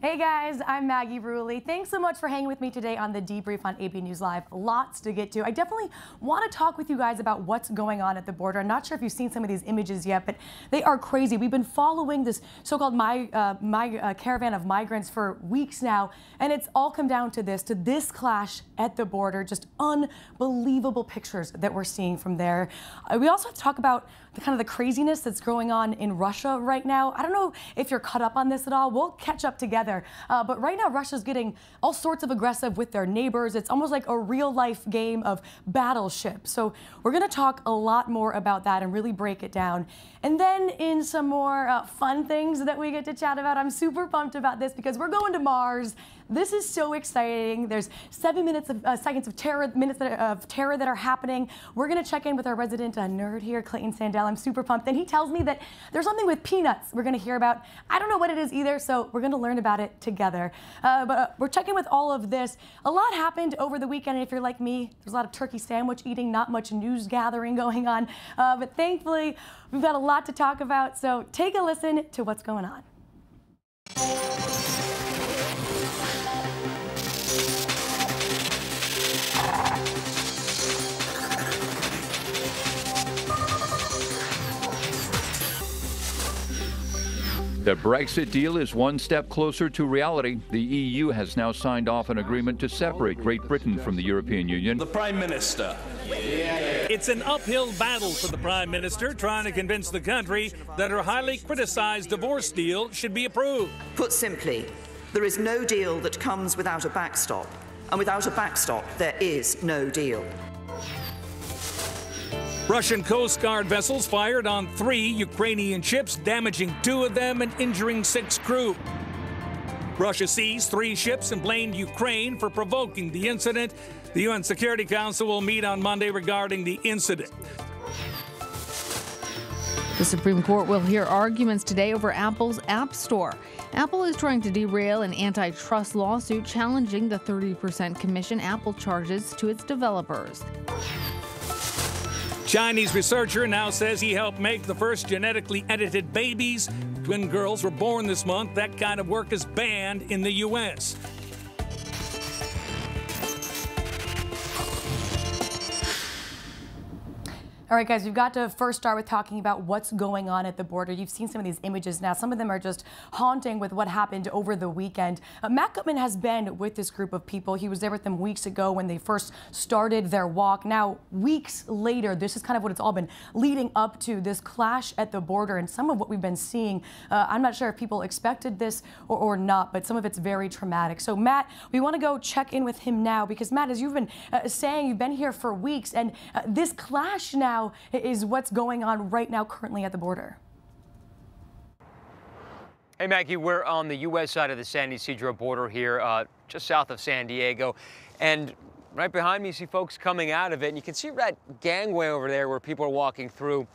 Hey guys, I'm Maggie Rulli. Thanks so much for hanging with me today on the Debrief on AP News Live. Lots to get to. I definitely want to talk with you guys about what's going on at the border. I'm not sure if you've seen some of these images yet, but they are crazy. We've been following this so-called caravan of migrants for weeks now, and it's all come down to this clash at the border. Just unbelievable pictures that we're seeing from there. We also have to talk about the craziness that's going on in Russia right now. I don't know if you're caught up on this at all. We'll catch up together. But right now, Russia's getting all sorts of aggressive with their neighbors. It's almost like a real-life game of battleship. So we're going to talk a lot more about that and really break it down. And then in some more fun things that we get to chat about, I'm super pumped about this because we're going to Mars. This is so exciting. There's 7 minutes of seconds of terror, of terror that are happening. We're going to check in with our resident nerd here, Clayton Sandell. I'm super pumped. And he tells me that there's something with peanuts we're going to hear about. I don't know what it is either, so we're going to learn about it together. But we're checking with all of this. A lot happened over the weekend, and if you're like me, there's a lot of turkey sandwich eating, not much news gathering going on. But thankfully, we've got a lot to talk about, so take a listen to what's going on. The Brexit deal is one step closer to reality. The EU has now signed off an agreement to separate Great Britain from the European Union. The Prime Minister. It's an uphill battle for the Prime Minister, trying to convince the country that her highly criticized divorce deal should be approved. Put simply, there is no deal that comes without a backstop. And without a backstop, there is no deal. Russian Coast Guard vessels fired on 3 Ukrainian ships, damaging 2 of them and injuring 6 crew. Russia seized 3 ships and blamed Ukraine for provoking the incident. The UN Security Council will meet on Monday regarding the incident. The Supreme Court will hear arguments today over Apple's App Store. Apple is trying to derail an antitrust lawsuit challenging the 30% commission Apple charges to its developers. Chinese researcher now says he helped make the first genetically edited babies. Twin girls were born this month. That kind of work is banned in the U.S. All right, guys, we've got to first start with talking about what's going on at the border. You've seen some of these images now. Some of them are just haunting with what happened over the weekend. Matt Gutman has been with this group of people. He was there with them weeks ago when they first started their walk. Now, weeks later, this is kind of what it's all been leading up to, this clash at the border and some of what we've been seeing. I'm not sure if people expected this or not, but some of it's very traumatic. So, Matt, we want to go check in with him now because, Matt, as you've been saying, you've been here for weeks, and this clash now is what's going on right now currently at the border. Hey, Maggie, we're on the U.S. side of the San Ysidro border here, just south of San Diego. And right behind me, you see folks coming out of it. And you can see that gangway over there where people are walking through.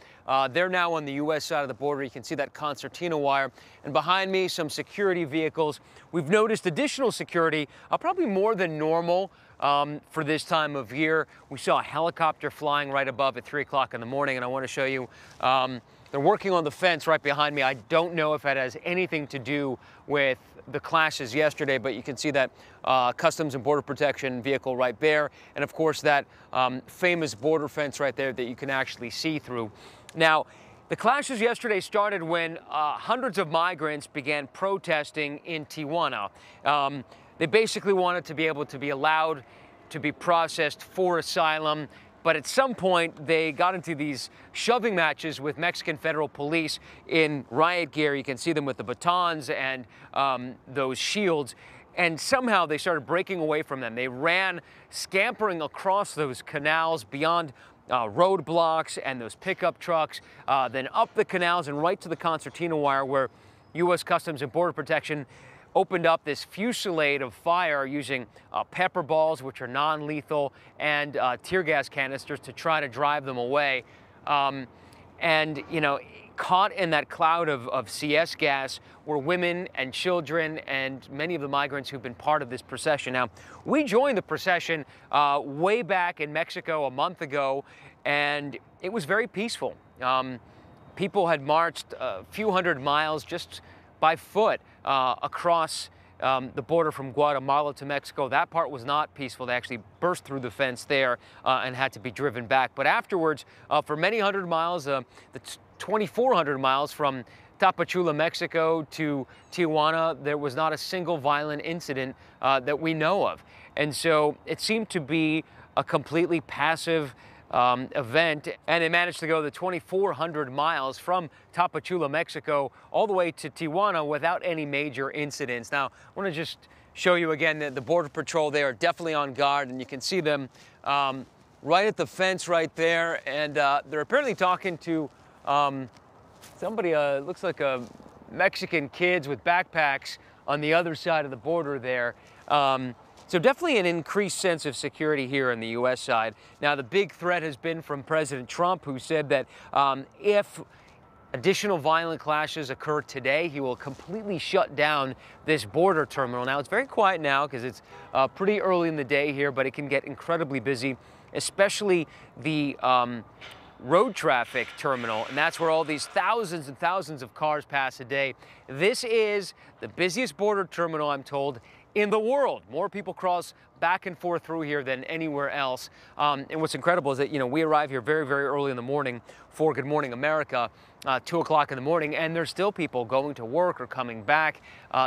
They're now on the U.S. side of the border. You can see that concertina wire. And behind me, some security vehicles. We've noticed additional security, probably more than normal. For this time of year. We saw a helicopter flying right above at 3 o'clock in the morning, and I want to show you, they're working on the fence right behind me. I don't know if that has anything to do with the clashes yesterday, but you can see that Customs and Border Protection vehicle right there, and of course that famous border fence right there that you can actually see through. Now, the clashes yesterday started when hundreds of migrants began protesting in Tijuana. They basically wanted to be able to be allowed to be processed for asylum, but at some point they got into these shoving matches with Mexican federal police in riot gear. You can see them with the batons and those shields, and somehow they started breaking away from them. They ran scampering across those canals beyond roadblocks and those pickup trucks, then up the canals and right to the concertina wire where U.S. Customs and Border Protection opened up this fusillade of fire using pepper balls, which are non-lethal, and tear gas canisters to try to drive them away. And, you know, caught in that cloud of CS gas were women and children and many of the migrants who've been part of this procession. Now, we joined the procession way back in Mexico a month ago, and it was very peaceful. People had marched a few hundred miles just by foot across the border from Guatemala to Mexico. That part was not peaceful. They actually burst through the fence there and had to be driven back. But afterwards, for many hundred miles, the 2,400 miles from Tapachula, Mexico to Tijuana, there was not a single violent incident that we know of. And so it seemed to be a completely passive event, and they managed to go the 2,400 miles from Tapachula, Mexico, all the way to Tijuana without any major incidents. Now, I want to just show you again that the Border Patrol, they are definitely on guard, and you can see them right at the fence right there, and they're apparently talking to somebody, looks like a Mexican kids with backpacks on the other side of the border there. So definitely an increased sense of security here on the U.S. side. Now, the big threat has been from President Trump, who said that if additional violent clashes occur today, he will completely shut down this border terminal. Now, it's very quiet now because it's pretty early in the day here, but it can get incredibly busy, especially the road traffic terminal, and that's where all these thousands and thousands of cars pass a day. This is the busiest border terminal, I'm told, in the world. More people cross back and forth through here than anywhere else. And what's incredible is that, you know, we arrive here very, very early in the morning for Good Morning America, 2 o'clock in the morning, and there's still people going to work or coming back.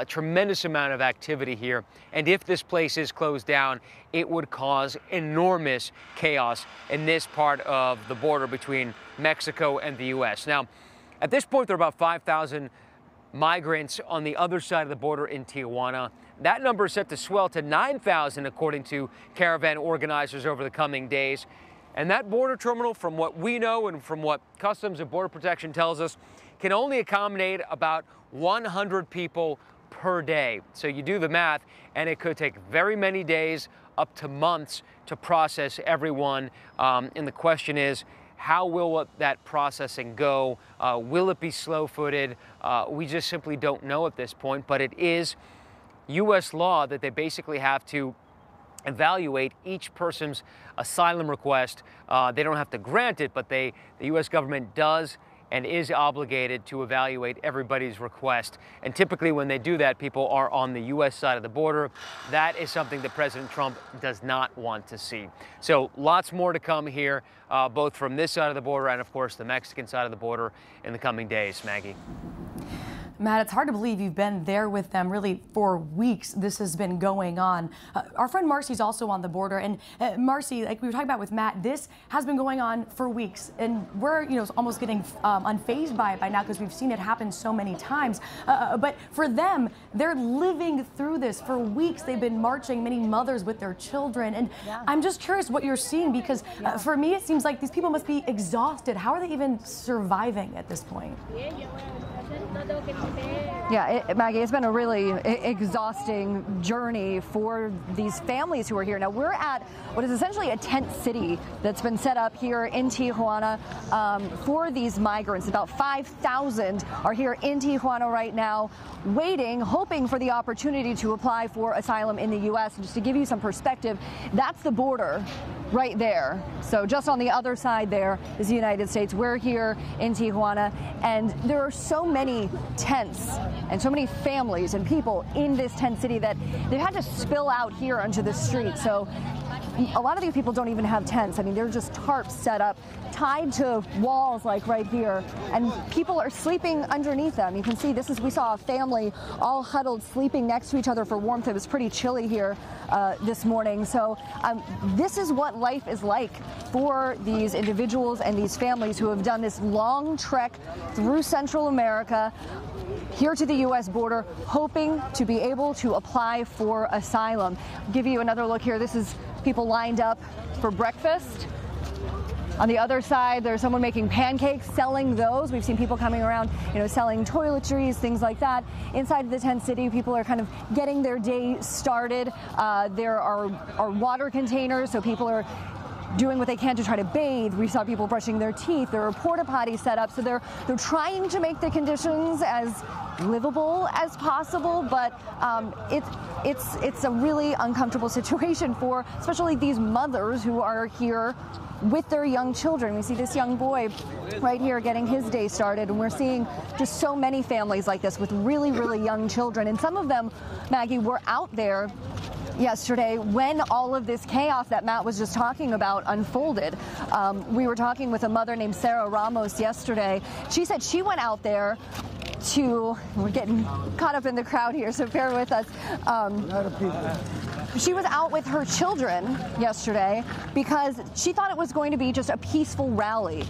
Tremendous amount of activity here. And if this place is closed down, it would cause enormous chaos in this part of the border between Mexico and the U.S. Now, at this point, there are about 5,000 migrants on the other side of the border in Tijuana. That number is set to swell to 9,000, according to caravan organizers, over the coming days. And that border terminal, from what we know and from what Customs and Border Protection tells us, can only accommodate about 100 people per day. So you do the math, and it could take very many days, up to months, to process everyone. And the question is, how will that processing go? Will it be slow-footed? We just simply don't know at this point, but it is U.S. law that they basically have to evaluate each person's asylum request. They don't have to grant it, but the U.S. government does and is obligated to evaluate everybody's request. And typically when they do that, people are on the U.S. side of the border. That is something that President Trump does not want to see. So lots more to come here, both from this side of the border and, of course, the Mexican side of the border in the coming days. Maggie. Matt, it's hard to believe you've been there with them really for weeks. This has been going on. Our friend Marcy's also on the border, and Marcy, like we were talking about with Matt, this has been going on for weeks, and we're almost getting unfazed by it by now because we've seen it happen so many times. But for them, they're living through this for weeks. They've been marching, many mothers with their children, and I'm just curious what you're seeing because for me it seems like these people must be exhausted. How are they even surviving at this point? Yeah, Maggie, it's been a really exhausting journey for these families who are here. Now, we're at what is essentially a tent city that's been set up here in Tijuana for these migrants. About 5,000 are here in Tijuana right now, waiting, hoping for the opportunity to apply for asylum in the U.S. And just to give you some perspective, that's the border right there. So just on the other side there is the United States. We're here in Tijuana, and there are so many tents and so many families and people in this tent city that they've had to spill out here onto the street. So a lot of these people don't even have tents. I mean, they're just tarps set up, tied to walls like right here, and people are sleeping underneath them. You can see we saw a family all huddled, sleeping next to each other for warmth. It was pretty chilly here this morning. So this is what life is like for these individuals and these families who have done this long trek through Central America here to the U.S. border, hoping to be able to apply for asylum. I'll give you another look here. This is people lined up for breakfast. On the other side, there's someone making pancakes, selling those. We've seen people coming around, selling toiletries, things like that. Inside the tent city, people are kind of getting their day started. There are water containers, so people are doing what they can to try to bathe. We saw people brushing their teeth. There are porta potties set up, so they're trying to make the conditions as livable as possible, but it's a really uncomfortable situation for especially these mothers who are here with their young children. We see this young boy right here getting his day started, and we're seeing just so many families like this with really, really young children. And some of them, Maggie, were out there yesterday when all of this chaos that Matt was just talking about unfolded. We were talking with a mother named Sarah Ramos yesterday. She said she went out there we're getting caught up in the crowd here, so bear with us. She was out with her children yesterday because she thought it was going to be just a peaceful rally,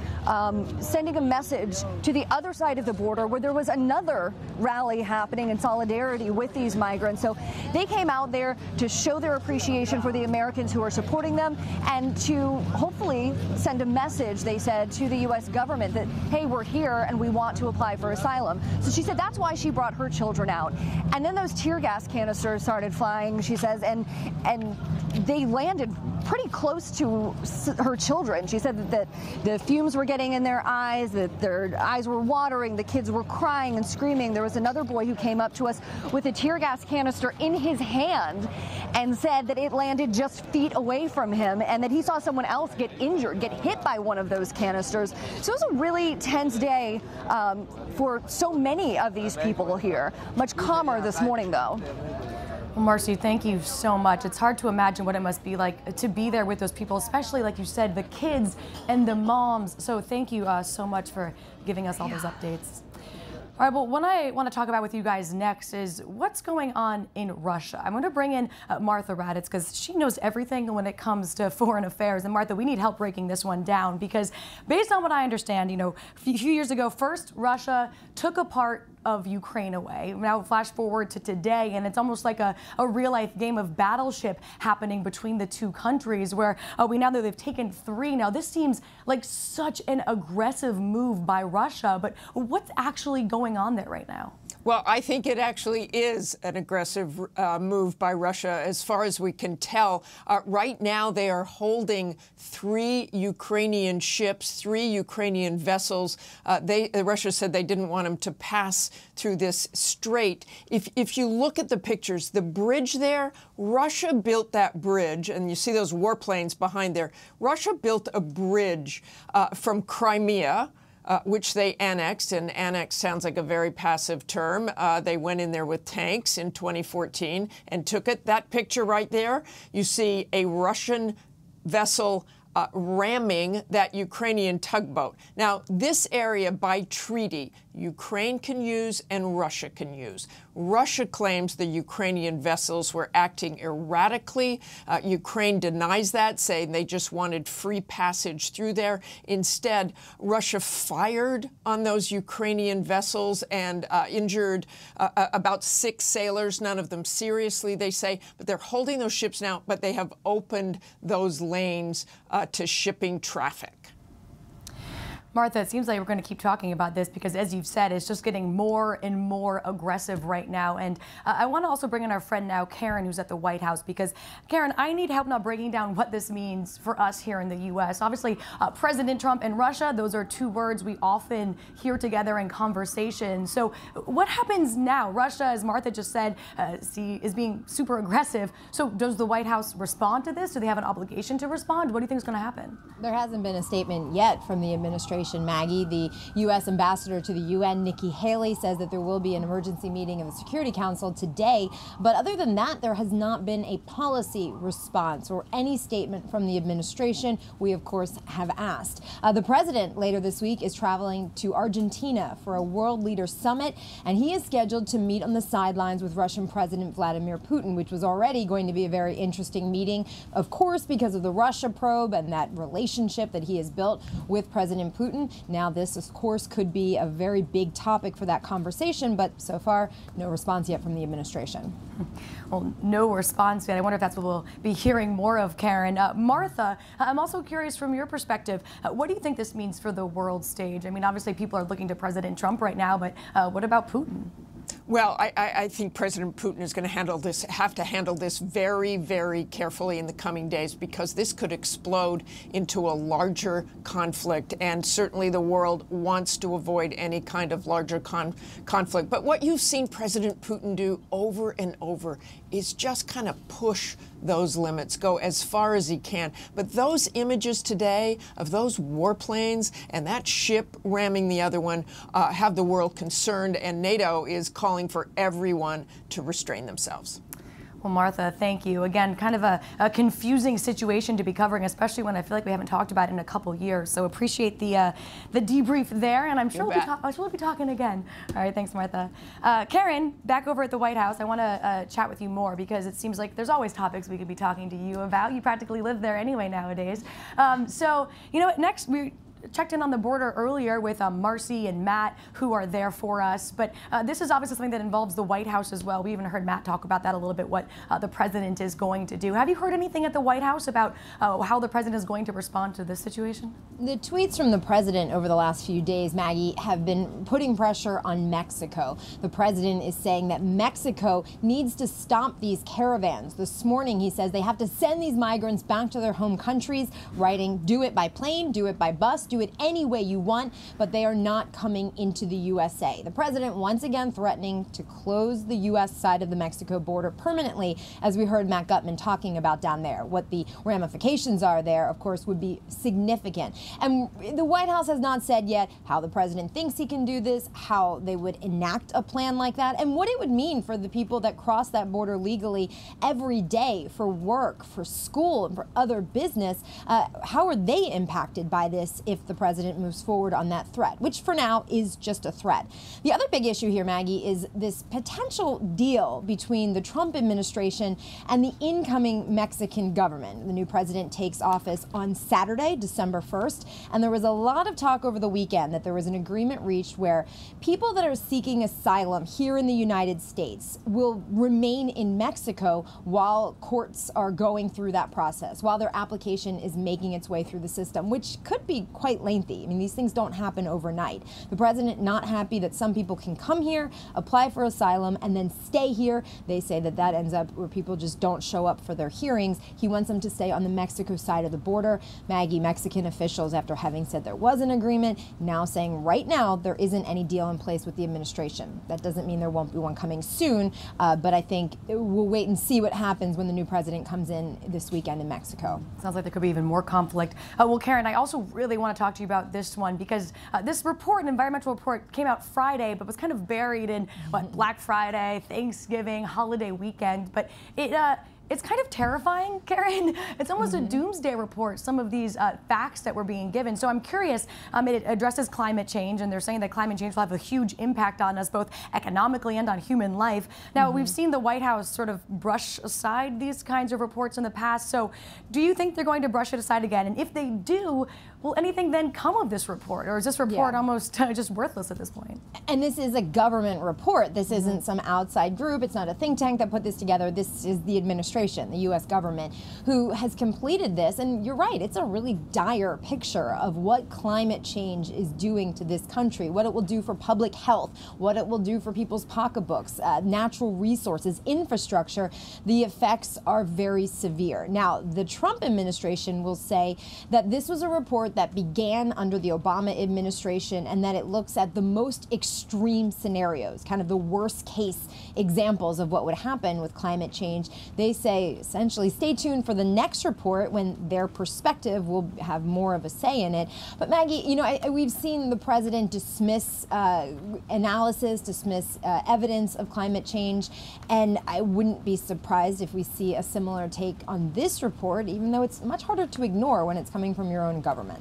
sending a message to the other side of the border where there was another rally happening in solidarity with these migrants. So they came out there to show their appreciation for the Americans who are supporting them and to hopefully send a message, they said, to the U.S. government that, hey, we're here and we want to apply for asylum. So she said that's why she brought her children out. And then those tear gas canisters started flying, she says, and they landed pretty close to her children. She said that the fumes were getting in their eyes, that their eyes were watering, the kids were crying and screaming. There was another boy who came up to us with a tear gas canister in his hand and said that it landed just feet away from him and that he saw someone else get injured, get hit by one of those canisters. So it was a really tense day for so many of these people here. Much calmer this morning, though. Well, Marcy, thank you so much. It's hard to imagine what it must be like to be there with those people, especially, like you said, the kids and the moms. So thank you so much for giving us all those updates. All right, well, what I want to talk about with you guys next is what's going on in Russia. I'm going to bring in Martha Raddatz because she knows everything when it comes to foreign affairs. And Martha, we need help breaking this one down because based on what I understand, you know, a few years ago, first Russia took a part of Ukraine away. Now flash forward to today, and it's almost like a real-life game of battleship happening between the two countries where we now know they've taken 3. Now this seems like such an aggressive move by Russia, but what's actually going on there right now? Well, I think it actually is an aggressive move by Russia, as far as we can tell. Right now, they are holding 3 Ukrainian ships, 3 Ukrainian vessels. Russia said they didn't want them to pass through this strait. If you look at the pictures, the bridge there, Russia built that bridge, and you see those warplanes behind there. Russia built a bridge from Crimea, which they annexed, and annex sounds like a very passive term. They went in there with tanks in 2014 and took it. That picture right there, you see a Russian vessel ramming that Ukrainian tugboat. Now, this area by treaty, Ukraine can use and Russia can use. Russia claims the Ukrainian vessels were acting erratically. Ukraine denies that, saying they just wanted free passage through there. Instead, Russia fired on those Ukrainian vessels and injured about 6 sailors, none of them seriously, they say. But they're holding those ships now, but they have opened those lanes to shipping traffic. Martha, it seems like we're going to keep talking about this because, as you've said, it's just getting more and more aggressive right now. And I want to also bring in our friend now, Karen, who's at the White House, because, Karen, I need help now breaking down what this means for us here in the U.S. Obviously, President Trump and Russia, those are 2 words we often hear together in conversation. So what happens now? Russia, as Martha just said, is being super aggressive. So does the White House respond to this? Do they have an obligation to respond? What do you think is going to happen? There hasn't been a statement yet from the administration. Maggie, the U.S. ambassador to the UN, Nikki Haley, says that there will be an emergency meeting of the Security Council today. But other than that, there has not been a policy response or any statement from the administration. We, of course, have asked. The president later this week is traveling to Argentina for a world leader summit, and he is scheduled to meet on the sidelines with Russian President Vladimir Putin, which was already going to be a very interesting meeting, of course, because of the Russia probe and that relationship that he has built with President Putin. Now, this, of course, could be a very big topic for that conversation, but so far, no response yet from the administration. Well, no response yet. I wonder if that's what we'll be hearing more of, Karen. Martha, I'm also curious from your perspective, what do you think this means for the world stage? I mean, obviously, people are looking to President Trump right now, but what about Putin? Well, I think President Putin is going to have to handle this very, very carefully in the coming days, because this could explode into a larger conflict, and certainly the world wants to avoid any kind of larger conflict. But what you've seen President Putin do over and over is just kind of push those limits, go as far as he can. But those images today of those warplanes and that ship ramming the other one have the world concerned, and NATO is calling for everyone to restrain themselves. Well, Martha, thank you. Again, kind of a confusing situation to be covering, especially when I feel like we haven't talked about it in a couple years. So appreciate the debrief there, and I'm sure we'll be talking again. All right, thanks, Martha. Karen, back over at the White House, I want to chat with you more, because it seems like there's always topics we could be talking to you about. You practically live there anyway nowadays. So, you know, next we checked in on the border earlier with Marcy and Matt, who are there for us. But this is obviously something that involves the White House as well. We even heard Matt talk about that a little bit, what the president is going to do. Have you heard anything at the White House about how the president is going to respond to this situation? The tweets from the president over the last few days, Maggie, have been putting pressure on Mexico. The president is saying that Mexico needs to stop these caravans. This morning, he says they have to send these migrants back to their home countries, writing, do it by plane, do it by bus, do it any way you want, but they are not coming into the USA. The president once again threatening to close the U.S. side of the Mexico border permanently, as we heard Matt Gutman talking about down there. What the ramifications are there, of course, would be significant. And the White House has not said yet how the president thinks he can do this, how they would enact a plan like that, and what it would mean for the people that cross that border legally every day for work, for school, and for other business. How are they impacted by this if the president moves forward on that threat, which for now is just a threat? The other big issue here, Maggie, is this potential deal between the Trump administration and the incoming Mexican government. The new president takes office on Saturday, December 1st, and there was a lot of talk over the weekend that there was an agreement reached where people that are seeking asylum here in the United States will remain in Mexico while courts are going through that process, while their application is making its way through the system, which could be quite lengthy. I mean, these things don't happen overnight. The president not happy that some people can come here, apply for asylum, and then stay here. They say that that ends up where people just don't show up for their hearings. He wants them to stay on the Mexico side of the border. Maggie, Mexican officials, after having said there was an agreement, now saying right now there isn't any deal in place with the administration. That doesn't mean there won't be one coming soon, but I think we'll wait and see what happens when the new president comes in this weekend in Mexico. Sounds like there could be even more conflict. Well, Karen, I also really want to talk to you about this one, because this report, an environmental report, came out Friday, but was kind of buried in Black Friday, Thanksgiving, holiday weekend. But it's kind of terrifying, Karen. It's almost a doomsday report, some of these facts that were being given. So I'm curious, it addresses climate change, and they're saying that climate change will have a huge impact on us, both economically and on human life. Now, we've seen the White House sort of brush aside these kinds of reports in the past. So do you think they're going to brush it aside again? And if they do, will anything then come of this report? Or is this report almost just worthless at this point? And this is a government report. This isn't some outside group. It's not a think tank that put this together. This is the administration, the U.S. government, who has completed this. And you're right, it's a really dire picture of what climate change is doing to this country, what it will do for public health, what it will do for people's pocketbooks, natural resources, infrastructure. The effects are very severe. Now, the Trump administration will say that this was a report that began under the Obama administration, and that it looks at the most extreme scenarios, kind of the worst case examples of what would happen with climate change. They say, essentially, stay tuned for the next report when their perspective will have more of a say in it. But Maggie, you know, we've seen the president dismiss analysis, dismiss evidence of climate change, and I wouldn't be surprised if we see a similar take on this report, even though it's much harder to ignore when it's coming from your own government.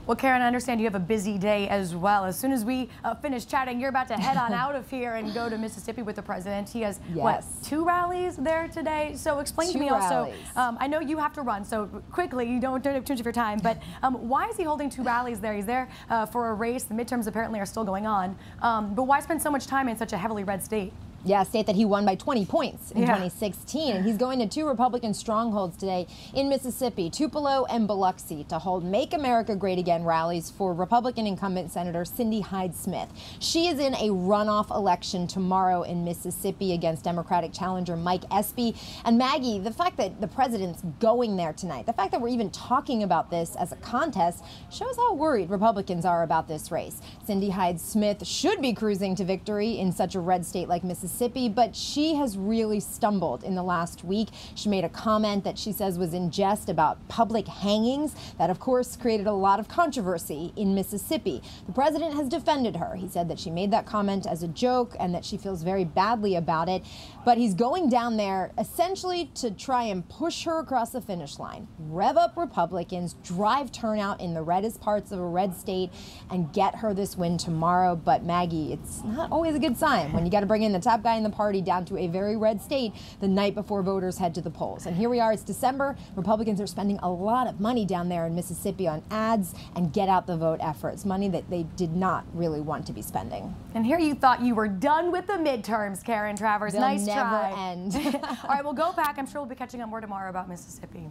Well, Karen, I understand you have a busy day as well. As soon as we finish chatting, you're about to head on out of here and go to Mississippi with the president. He has, what, 2 rallies there today? So explain to me also, I know you have to run, so quickly, you don't have too much of your time, but why is he holding 2 rallies there? He's there for a race. The midterms apparently are still going on. But why spend so much time in such a heavily red state? Yeah, a state that he won by 20 points in 2016. And he's going to 2 Republican strongholds today in Mississippi, Tupelo and Biloxi, to hold Make America Great Again rallies for Republican incumbent Senator Cindy Hyde-Smith. She is in a runoff election tomorrow in Mississippi against Democratic challenger Mike Espy. And Maggie, the fact that the president's going there tonight, the fact that we're even talking about this as a contest, shows how worried Republicans are about this race. Cindy Hyde-Smith should be cruising to victory in such a red state like Mississippi, but she has really stumbled in the last week. She made a comment that she says was in jest about public hangings. That, of course, created a lot of controversy in Mississippi. The president has defended her. He said that she made that comment as a joke and that she feels very badly about it. But he's going down there essentially to try and push her across the finish line, rev up Republicans, drive turnout in the reddest parts of a red state, and get her this win tomorrow. But Maggie, it's not always a good sign when you got to bring in the top guy in the party down to a very red state the night before voters head to the polls. And here we are, it's December. Republicans are spending a lot of money down there in Mississippi on ads and get out the vote efforts, money that they did not really want to be spending. And here you thought you were done with the midterms, Karen Travers. They'll nice never try. end. All right, we'll go back. I'm sure we'll be catching up more tomorrow about Mississippi.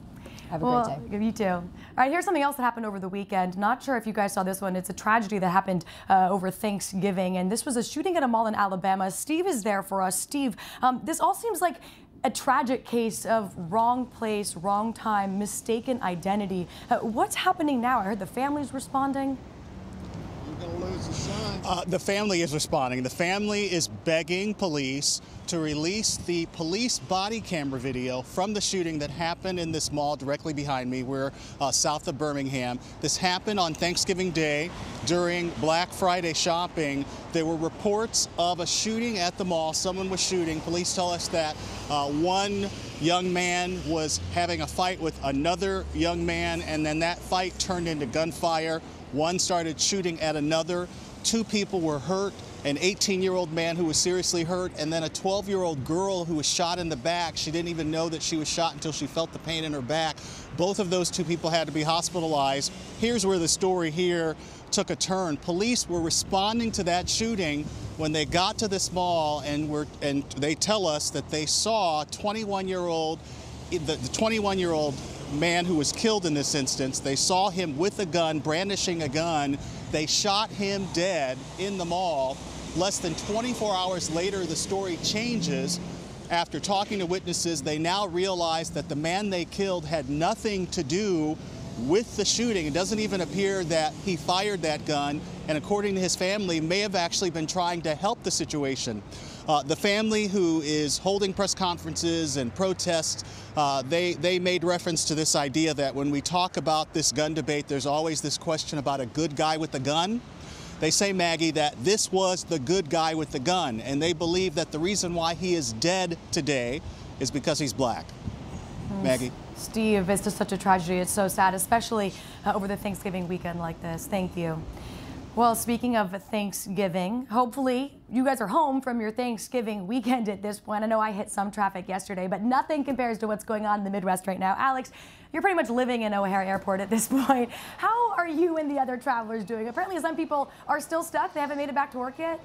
Have a great day. You too. All right, here's something else that happened over the weekend. Not sure if you guys saw this one. It's a tragedy that happened over Thanksgiving, and this was a shooting at a mall in Alabama. Steve is there for us. Steve, this all seems like a tragic case of wrong place, wrong time, mistaken identity. What's happening now? I heard the family's responding. The family is responding. The family is begging police to release the police body camera video from the shooting that happened in this mall directly behind me. We're south of Birmingham. This happened on Thanksgiving Day during Black Friday shopping. There were reports of a shooting at the mall. Someone was shooting. Police tell us that one young man was having a fight with another young man, and then that fight turned into gunfire. One started shooting at another. 2 people were hurt, an 18-year-old man who was seriously hurt, and then a 12-year-old girl who was shot in the back. She didn't even know that she was shot until she felt the pain in her back. Both of those 2 people had to be hospitalized. Here's where the story here took a turn. Police were responding to that shooting when they got to this mall, and they tell us that they saw the 21-year-old man who was killed in this instance. They saw him with a gun, brandishing a gun. They shot him dead in the mall. Less than 24 hours later, the story changes. After talking to witnesses, they now realize that the man they killed had nothing to do with the shooting. It doesn't even appear that he fired that gun, and according to his family, may have actually been trying to help the situation. The family, who is holding press conferences and protests, they made reference to this idea that when we talk about this gun debate, there's always this question about a good guy with a gun. They say, Maggie, that this was the good guy with the gun, and they believe that the reason why he is dead today is because he's black. Maggie. Steve, it's just such a tragedy. It's so sad, especially over the Thanksgiving weekend like this. Thank you. Well, speaking of Thanksgiving, hopefully you guys are home from your Thanksgiving weekend at this point. I know I hit some traffic yesterday, but nothing compares to what's going on in the Midwest right now. Alex, you're pretty much living in O'Hare Airport at this point. How are you and the other travelers doing? Apparently some people are still stuck. They haven't made it back to work yet.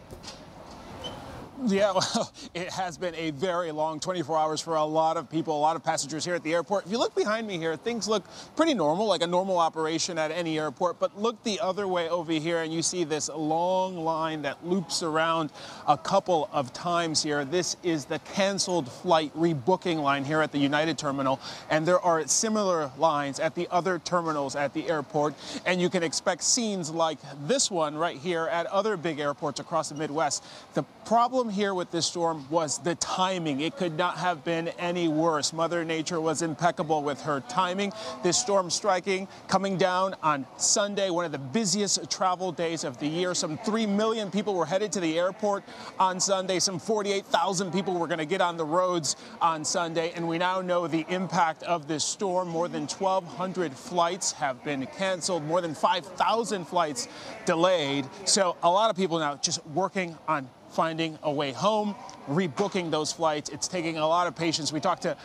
Yeah, well, it has been a very long 24 hours for a lot of people, a lot of passengers here at the airport. If you look behind me here, things look pretty normal, like a normal operation at any airport. But look the other way over here, and you see this long line that loops around a couple of times here. This is the canceled flight rebooking line here at the United Terminal. And there are similar lines at the other terminals at the airport. And you can expect scenes like this one right here at other big airports across the Midwest. The problem here with this storm was the timing. It could not have been any worse. Mother Nature was impeccable with her timing. This storm striking, coming down on Sunday, one of the busiest travel days of the year. Some 3 million people were headed to the airport on Sunday. Some 48,000 people were going to get on the roads on Sunday. And we now know the impact of this storm. More than 1,200 flights have been canceled. More than 5,000 flights delayed. So a lot of people now just working on finding a way home, rebooking those flights. It's taking a lot of patience. We talked to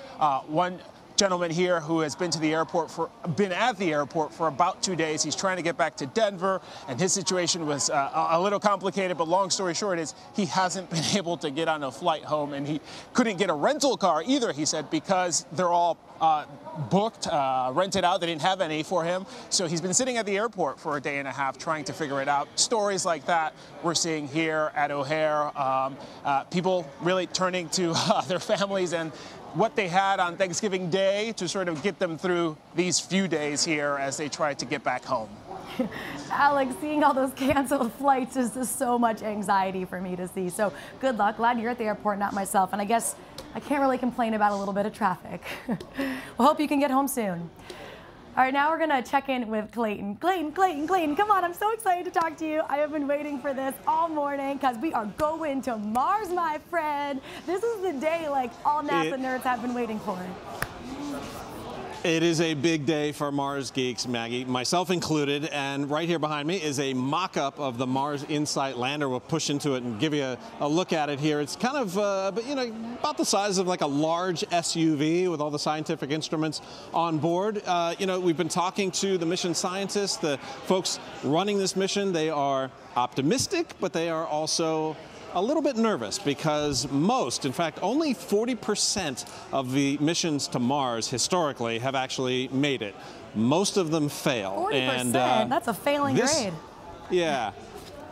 one gentleman here who has been at the airport for about 2 days. He's trying to get back to Denver, and his situation was a little complicated, but long story short is he hasn't been able to get on a flight home, and he couldn't get a rental car either, he said, because they're all booked, rented out. They didn't have any for him. So he's been sitting at the airport for a day and a half trying to figure it out. Stories like that we're seeing here at O'Hare. People really turning to their families and what they had on Thanksgiving Day to sort of get them through these few days here as they try to get back home. Alex, seeing all those canceled flights is just so much anxiety for me to see. So good luck. Glad you're at the airport, not myself. And I guess I can't really complain about a little bit of traffic. We'll hope you can get home soon. All right, now we're going to check in with Clayton. Clayton, come on. I'm so excited to talk to you. I have been waiting for this all morning because we are going to Mars, my friend. This is the day like all NASA nerds have been waiting for. It is a big day for Mars geeks, Maggie, myself included, and right here behind me is a mock-up of the Mars InSight lander. We'll push into it and give you a look at it here. It's kind of, about the size of like a large SUV with all the scientific instruments on board. We've been talking to the mission scientists, the folks running this mission. They are optimistic, but they are also a little bit nervous because in fact, only 40% of the missions to Mars historically have actually made it. Most of them fail. 40%, and that's a failing grade. Yeah.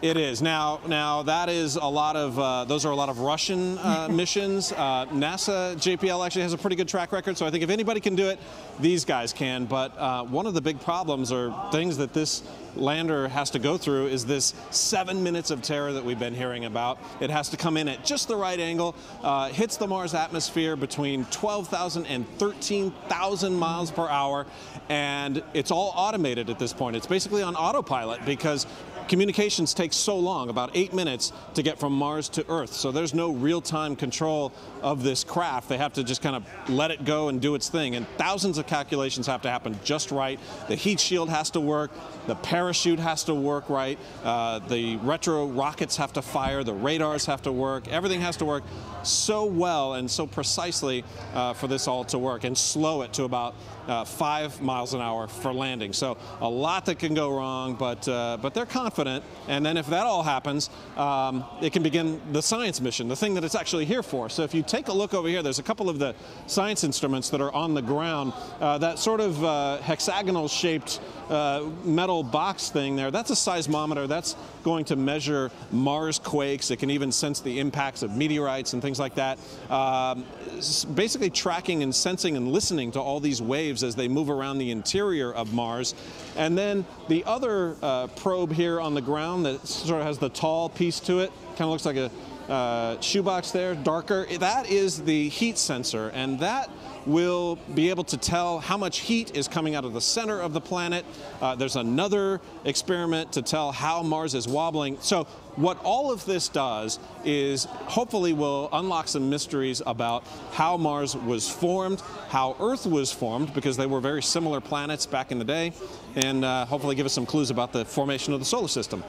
It is. Now that is a lot of, those are a lot of Russian missions. NASA, JPL actually has a pretty good track record, so I think if anybody can do it, these guys can. But one of the big problems or things that this lander has to go through is this 7 minutes of terror that we've been hearing about. It has to come in at just the right angle, hits the Mars atmosphere between 12,000 and 13,000 miles per hour, and it's all automated at this point. It's basically on autopilot because communications take so long, about 8 minutes, to get from Mars to Earth. So there's no real-time control of this craft. They have to just kind of let it go and do its thing. And thousands of calculations have to happen just right. The heat shield has to work. The parachute has to work right. The retro rockets have to fire. The radars have to work. Everything has to work so well and so precisely for this all to work, and slow it to about 5 miles an hour for landing. So a lot that can go wrong, but they're confident. And then if that all happens, it can begin the science mission, the thing that it's actually here for. So if you take a look over here, there's a couple of the science instruments that are on the ground. That sort of hexagonal shaped metal box thing there, that's a seismometer. That's going to measure Mars quakes. It can even sense the impacts of meteorites and things like that. Basically tracking and sensing and listening to all these waves as they move around the interior of Mars. And then the other probe here on the ground that sort of has the tall piece to it, kind of looks like a shoebox there, darker. That is the heat sensor, and that will be able to tell how much heat is coming out of the center of the planet. There's another experiment to tell how Mars is wobbling. So what all of this does is hopefully will unlock some mysteries about how Mars was formed, how Earth was formed, because they were very similar planets back in the day, and hopefully give us some clues about the formation of the solar system.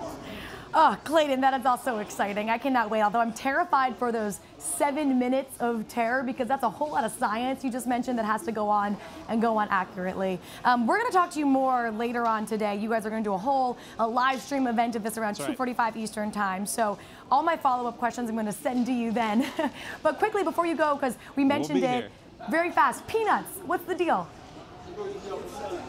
Oh, Clayton, that is also exciting. I cannot wait, although I'm terrified for those 7 minutes of terror because that's a whole lot of science you just mentioned that has to go on and go on accurately. We're going to talk to you more later on today. You guys are going to do a live stream event of this around 2:45 Eastern time. So all my follow-up questions I'm going to send to you then. But quickly before you go, because we mentioned it very fast, peanuts, what's the deal?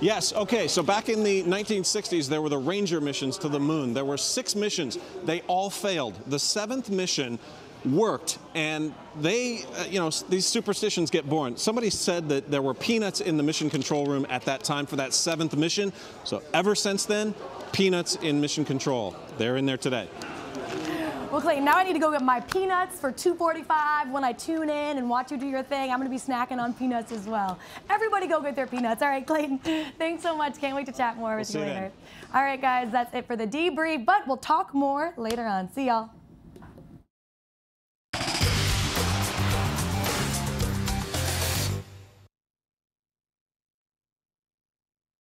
Yes, okay, so back in the 1960s, there were the Ranger missions to the moon. There were 6 missions. They all failed. The 7th mission worked, and they, these superstitions get born. Somebody said that there were peanuts in the mission control room at that time for that 7th mission. So ever since then, peanuts in mission control. They're in there today. Well, Clayton, now I need to go get my peanuts for 2:45 when I tune in and watch you do your thing. I'm going to be snacking on peanuts as well. Everybody go get their peanuts. All right, Clayton, thanks so much. Can't wait to chat more with you later. All right, guys, that's it for the debrief, but we'll talk more later on. See y'all.